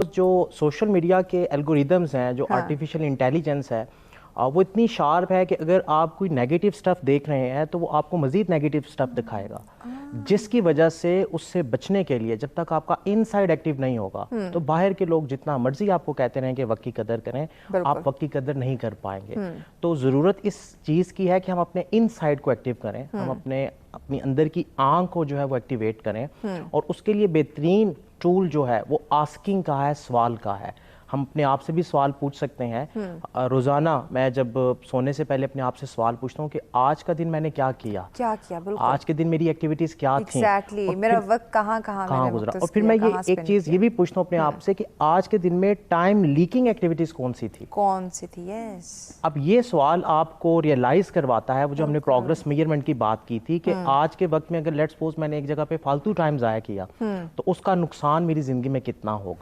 जो social media के algorithms हैं, जो हाँ। आर्टिफिशियल इंटेलिजेंस है, वो इतनी शार्प है कि अगर आप कोई नेगेटिव स्टफ देख रहे हैं तो वो आपको मज़ीद नेगेटिव स्टफ दिखाएगा, जिसकी वजह से उससे बचने के लिए जब तक आपका इनसाइड एक्टिव नहीं होगा तो बाहर के लोग जितना मर्जी आपको कहते रहें कि वक्त की कदर करें, बिल्कुल। आप वक्त की कदर नहीं कर पाएंगे। तो ज़रूरत इस चीज़ की है कि हम अपने इनसाइड को एक्टिव करें, हम अपनी अंदर की आंख को जो है वो एक्टिवेट करें, और उसके लिए बेहतरीन टूल जो है वो आस्किंग का है, सवाल का है। हम अपने आप से भी सवाल पूछ सकते हैं। रोज़ाना मैं जब सोने से पहले अपने आप से सवाल पूछता हूँ कि आज का दिन मैंने क्या किया, बिल्कुल। आज के दिन मेरी एक्टिविटीज़ क्या थी, एग्जैक्टली और मेरा फिर वक्त कहाँ कहाँ मैंने गुजरा। और मुख्तस फिर किया, मैं ये कहाँ एक स्पेंड चीज़ किया। ये भी पूछता हूँ अपने आप से कि आज के दिन में टाइम लीकिंग एक्टिविटीज़ कौन सी थी। कौन सी थी? यस। अब ये सवाल आपको रियलाइज करवाता है वो जो हमने प्रोग्रेस मेजरमेंट की बात की थी कि आज के वक्त में अगर लेट्स सपोज मैंने एक जगह पे फालतू टाइम ज़ाया किया तो उसका नुकसान मेरी ज़िंदगी में कितना होगा।